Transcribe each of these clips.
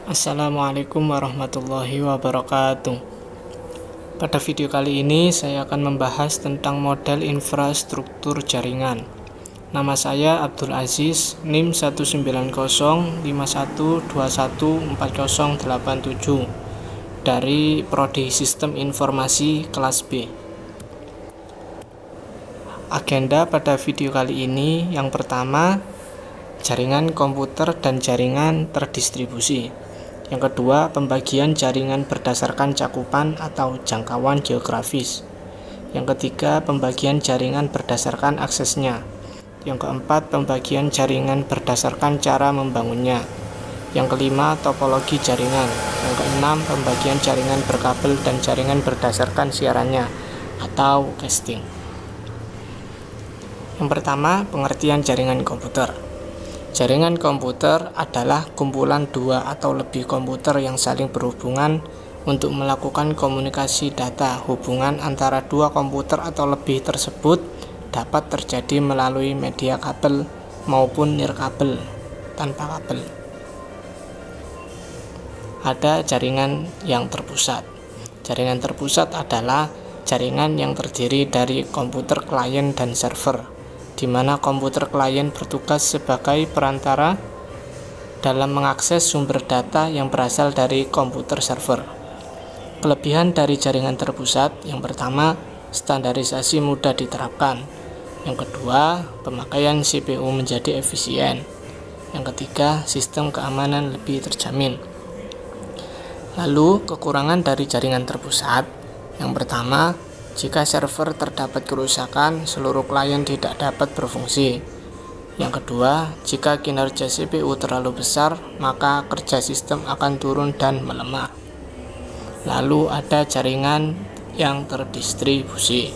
Assalamualaikum warahmatullahi wabarakatuh. Pada video kali ini saya akan membahas tentang model infrastruktur jaringan. Nama saya Abdul Aziz, NIM 19051214087 dari Prodi Sistem Informasi kelas B. Agenda pada video kali ini yang pertama, jaringan komputer dan jaringan terdistribusi. Yang kedua, pembagian jaringan berdasarkan cakupan atau jangkauan geografis. Yang ketiga, pembagian jaringan berdasarkan aksesnya. Yang keempat, pembagian jaringan berdasarkan cara membangunnya. Yang kelima, topologi jaringan. Yang keenam, pembagian jaringan berkabel dan jaringan berdasarkan siarannya atau casting. Yang pertama, pengertian jaringan komputer. Jaringan komputer adalah kumpulan dua atau lebih komputer yang saling berhubungan untuk melakukan komunikasi data. Hubungan antara dua komputer atau lebih tersebut dapat terjadi melalui media kabel maupun nirkabel tanpa kabel. Ada jaringan yang terpusat. Jaringan terpusat adalah jaringan yang terdiri dari komputer klien dan server, di mana komputer klien bertugas sebagai perantara dalam mengakses sumber data yang berasal dari komputer server. Kelebihan dari jaringan terpusat, yang pertama, standarisasi mudah diterapkan. Yang kedua, pemakaian CPU menjadi efisien. Yang ketiga, sistem keamanan lebih terjamin. Lalu, kekurangan dari jaringan terpusat, yang pertama, jika server terdapat kerusakan, seluruh klien tidak dapat berfungsi. Yang kedua, jika kinerja CPU terlalu besar, maka kerja sistem akan turun dan melemah. Lalu ada jaringan yang terdistribusi.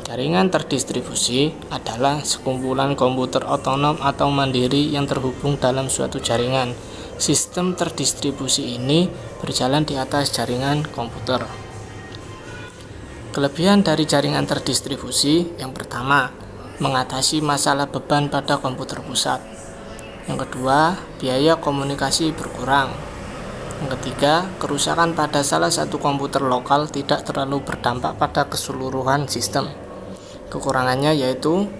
Jaringan terdistribusi adalah sekumpulan komputer otonom atau mandiri yang terhubung dalam suatu jaringan. Sistem terdistribusi ini berjalan di atas jaringan komputer. Kelebihan dari jaringan terdistribusi, yang pertama, mengatasi masalah beban pada komputer pusat. Yang kedua, biaya komunikasi berkurang. Yang ketiga, kerusakan pada salah satu komputer lokal tidak terlalu berdampak pada keseluruhan sistem. Kekurangannya yaitu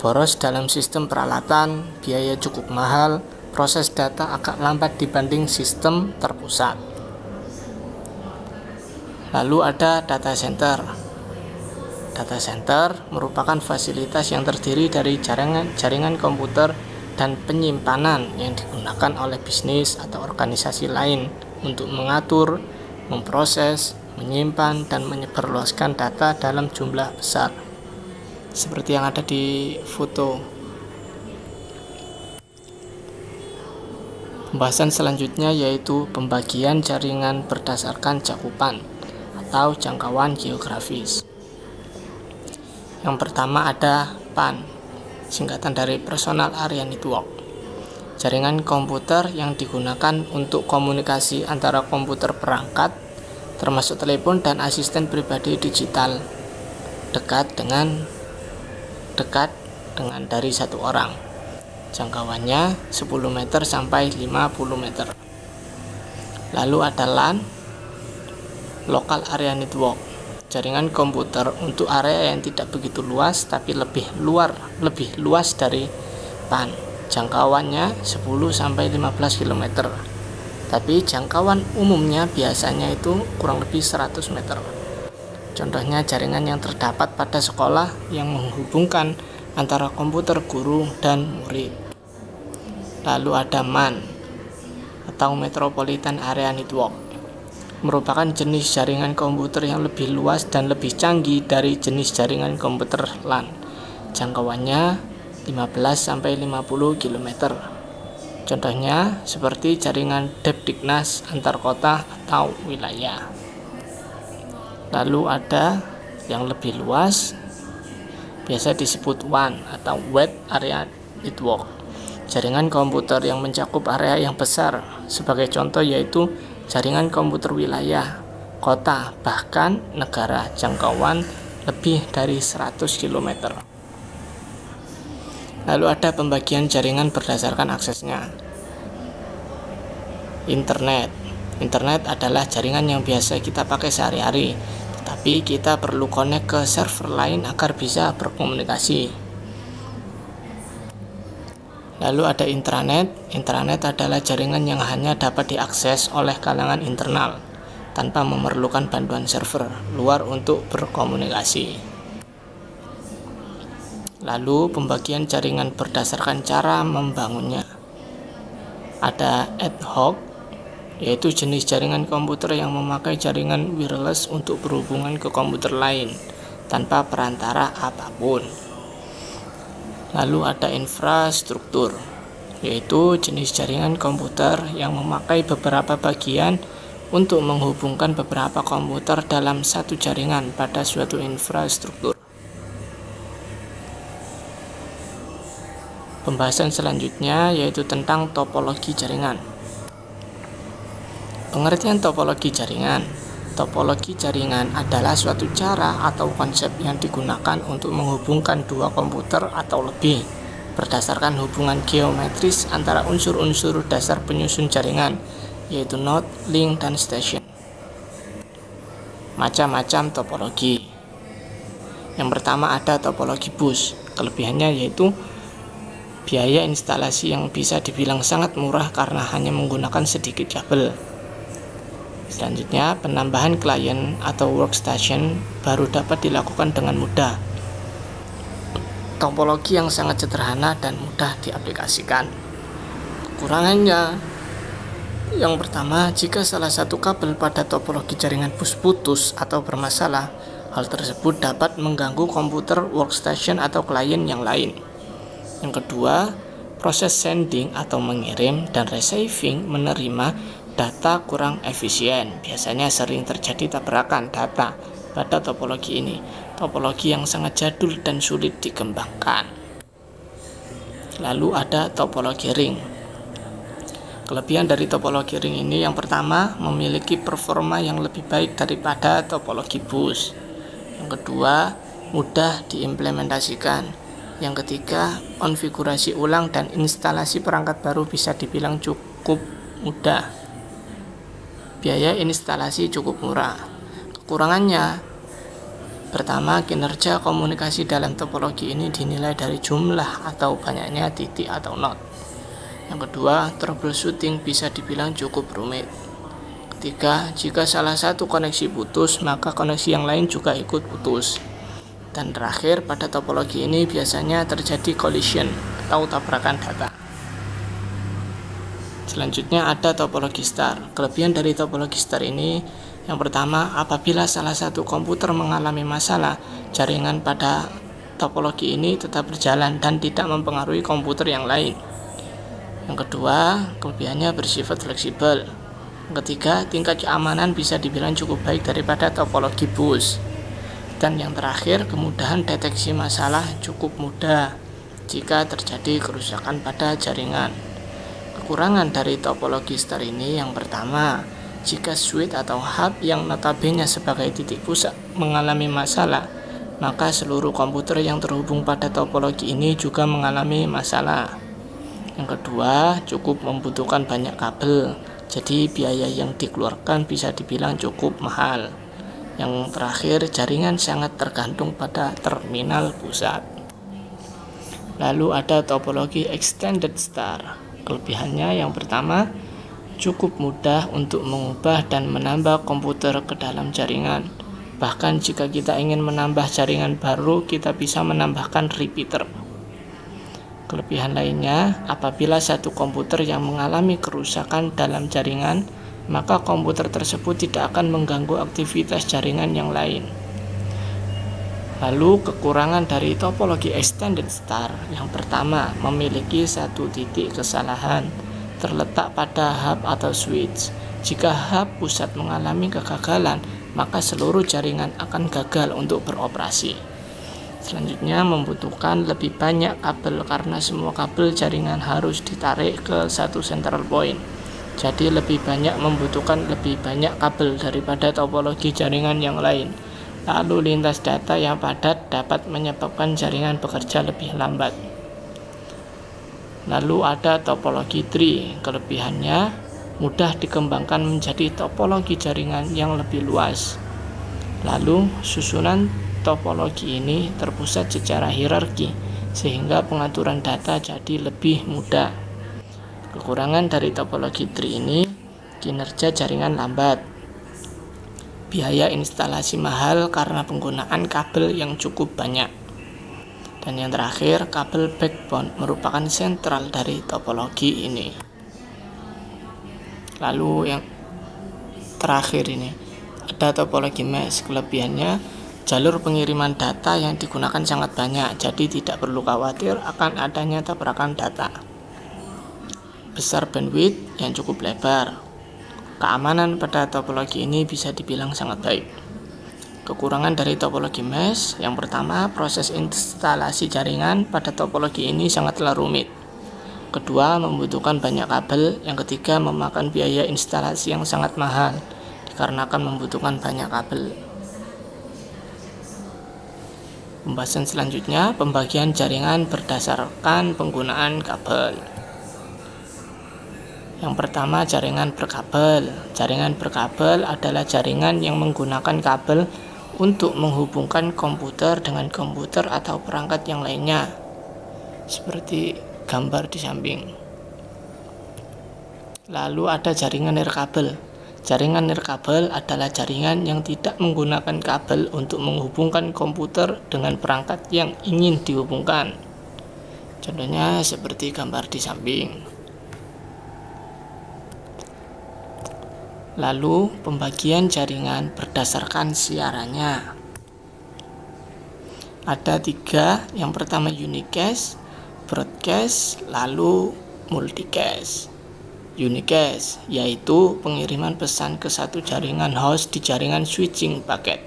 boros dalam sistem peralatan, biaya cukup mahal, proses data agak lambat dibanding sistem terpusat. Lalu ada data center. Data center merupakan fasilitas yang terdiri dari jaringan komputer dan penyimpanan yang digunakan oleh bisnis atau organisasi lain untuk mengatur, memproses, menyimpan, dan menyebarluaskan data dalam jumlah besar. Seperti yang ada di foto. Pembahasan selanjutnya yaitu pembagian jaringan berdasarkan cakupan atau jangkauan geografis. Yang pertama ada PAN, singkatan dari Personal Area Network. Jaringan komputer yang digunakan untuk komunikasi antara komputer perangkat, termasuk telepon dan asisten pribadi digital, dekat dengan dari satu orang. Jangkauannya 10 meter sampai 50 meter. Lalu ada LAN, Local Area Network, jaringan komputer untuk area yang tidak begitu luas tapi lebih luas dari PAN. Jangkauannya 10 sampai 15 km. Tapi jangkauan umumnya biasanya itu kurang lebih 100 meter. Contohnya jaringan yang terdapat pada sekolah yang menghubungkan antara komputer guru dan murid. Lalu ada MAN atau Metropolitan Area Network, merupakan jenis jaringan komputer yang lebih luas dan lebih canggih dari jenis jaringan komputer LAN. Jangkauannya 15 sampai 50 km. Contohnya seperti jaringan Depdiknas antar kota atau wilayah. Lalu ada yang lebih luas, biasa disebut WAN atau Wide Area Network, jaringan komputer yang mencakup area yang besar. Sebagai contoh yaitu jaringan komputer wilayah, kota, bahkan negara, jangkauan lebih dari 100 km. Lalu ada pembagian jaringan berdasarkan aksesnya. Internet. Internet adalah jaringan yang biasa kita pakai sehari-hari, tetapi kita perlu connect ke server lain agar bisa berkomunikasi. Lalu ada intranet. Intranet adalah jaringan yang hanya dapat diakses oleh kalangan internal tanpa memerlukan bantuan server luar untuk berkomunikasi. Lalu pembagian jaringan berdasarkan cara membangunnya. Ada ad hoc, yaitu jenis jaringan komputer yang memakai jaringan wireless untuk berhubungan ke komputer lain tanpa perantara apapun. Lalu ada infrastruktur, yaitu jenis jaringan komputer yang memakai beberapa bagian untuk menghubungkan beberapa komputer dalam satu jaringan pada suatu infrastruktur. Pembahasan selanjutnya yaitu tentang topologi jaringan. Pengertian topologi jaringan. Topologi jaringan adalah suatu cara atau konsep yang digunakan untuk menghubungkan dua komputer atau lebih berdasarkan hubungan geometris antara unsur-unsur dasar penyusun jaringan, yaitu node, link, dan station. Macam-macam topologi. Yang pertama ada topologi bus. Kelebihannya yaitu biaya instalasi yang bisa dibilang sangat murah karena hanya menggunakan sedikit kabel. Selanjutnya, penambahan klien atau workstation baru dapat dilakukan dengan mudah. Topologi yang sangat sederhana dan mudah diaplikasikan. Kekurangannya, yang pertama, jika salah satu kabel pada topologi jaringan bus putus atau bermasalah, hal tersebut dapat mengganggu komputer, workstation, atau klien yang lain. Yang kedua, proses sending atau mengirim dan receiving menerima data kurang efisien. Biasanya sering terjadi tabrakan data pada topologi ini. Topologi yang sangat jadul dan sulit dikembangkan. Lalu ada topologi ring. Kelebihan dari topologi ring ini yang pertama, memiliki performa yang lebih baik daripada topologi bus. Yang kedua, mudah diimplementasikan. Yang ketiga, konfigurasi ulang dan instalasi perangkat baru bisa dibilang cukup mudah. Biaya instalasi cukup murah. Kekurangannya, pertama, kinerja komunikasi dalam topologi ini dinilai dari jumlah atau banyaknya titik atau node. Yang kedua, troubleshooting bisa dibilang cukup rumit. Ketiga, jika salah satu koneksi putus, maka koneksi yang lain juga ikut putus. Dan terakhir, pada topologi ini biasanya terjadi collision atau tabrakan data. Selanjutnya ada topologi star. Kelebihan dari topologi star ini, yang pertama, apabila salah satu komputer mengalami masalah, jaringan pada topologi ini tetap berjalan dan tidak mempengaruhi komputer yang lain. Yang kedua, kelebihannya bersifat fleksibel. Yang ketiga, tingkat keamanan bisa dibilang cukup baik daripada topologi bus. Dan yang terakhir, kemudahan deteksi masalah cukup mudah jika terjadi kerusakan pada jaringan. Kekurangan dari topologi star ini yang pertama, jika switch atau hub yang notabene sebagai titik pusat mengalami masalah, maka seluruh komputer yang terhubung pada topologi ini juga mengalami masalah. Yang kedua, cukup membutuhkan banyak kabel, jadi biaya yang dikeluarkan bisa dibilang cukup mahal. Yang terakhir, jaringan sangat tergantung pada terminal pusat. Lalu ada topologi extended star. Kelebihannya yang pertama, cukup mudah untuk mengubah dan menambah komputer ke dalam jaringan. Bahkan jika kita ingin menambah jaringan baru, kita bisa menambahkan repeater. Kelebihan lainnya, apabila satu komputer yang mengalami kerusakan dalam jaringan, maka komputer tersebut tidak akan mengganggu aktivitas jaringan yang lain. Lalu kekurangan dari topologi extended star, yang pertama, memiliki satu titik kesalahan terletak pada hub atau switch. Jika hub pusat mengalami kegagalan, maka seluruh jaringan akan gagal untuk beroperasi. Selanjutnya, membutuhkan lebih banyak kabel karena semua kabel jaringan harus ditarik ke satu central point. Jadi membutuhkan lebih banyak kabel daripada topologi jaringan yang lain. Lalu lintas data yang padat dapat menyebabkan jaringan bekerja lebih lambat. Lalu ada topologi tree. Kelebihannya, mudah dikembangkan menjadi topologi jaringan yang lebih luas. Lalu, susunan topologi ini terpusat secara hierarki, sehingga pengaturan data jadi lebih mudah. Kekurangan dari topologi tree ini, kinerja jaringan lambat, biaya instalasi mahal karena penggunaan kabel yang cukup banyak. Dan yang terakhir, kabel backbone merupakan sentral dari topologi ini. Lalu yang terakhir ini, ada topologi mesh. Kelebihannya, jalur pengiriman data yang digunakan sangat banyak, jadi tidak perlu khawatir akan adanya tabrakan data. Besar bandwidth yang cukup lebar. Keamanan pada topologi ini bisa dibilang sangat baik. Kekurangan dari topologi mesh, yang pertama, proses instalasi jaringan pada topologi ini sangatlah rumit. Kedua, membutuhkan banyak kabel. Yang ketiga, memakan biaya instalasi yang sangat mahal, dikarenakan membutuhkan banyak kabel. Pembahasan selanjutnya, pembagian jaringan berdasarkan penggunaan kabel. Yang pertama, jaringan berkabel. Jaringan berkabel adalah jaringan yang menggunakan kabel untuk menghubungkan komputer dengan komputer atau perangkat yang lainnya, seperti gambar di samping. Lalu ada jaringan nirkabel. Jaringan nirkabel adalah jaringan yang tidak menggunakan kabel untuk menghubungkan komputer dengan perangkat yang ingin dihubungkan. Contohnya seperti gambar di samping. Lalu pembagian jaringan berdasarkan siarannya. Ada 3, yang pertama unicast, broadcast, lalu multicast. Unicast yaitu pengiriman pesan ke satu jaringan host di jaringan switching paket.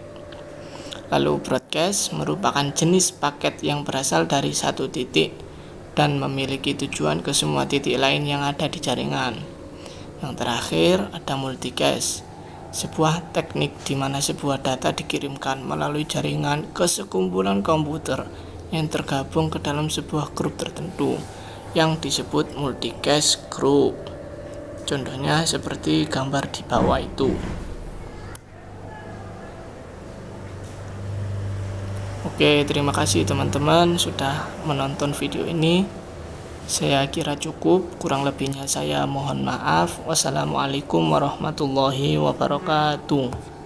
Lalu broadcast merupakan jenis paket yang berasal dari satu titik dan memiliki tujuan ke semua titik lain yang ada di jaringan. Yang terakhir ada multicast, sebuah teknik di mana sebuah data dikirimkan melalui jaringan ke sekumpulan komputer yang tergabung ke dalam sebuah grup tertentu yang disebut multicast group. Contohnya seperti gambar di bawah itu. Oke, terima kasih teman-teman sudah menonton video ini. Saya kira cukup, kurang lebihnya saya mohon maaf. Wassalamualaikum warahmatullahi wabarakatuh.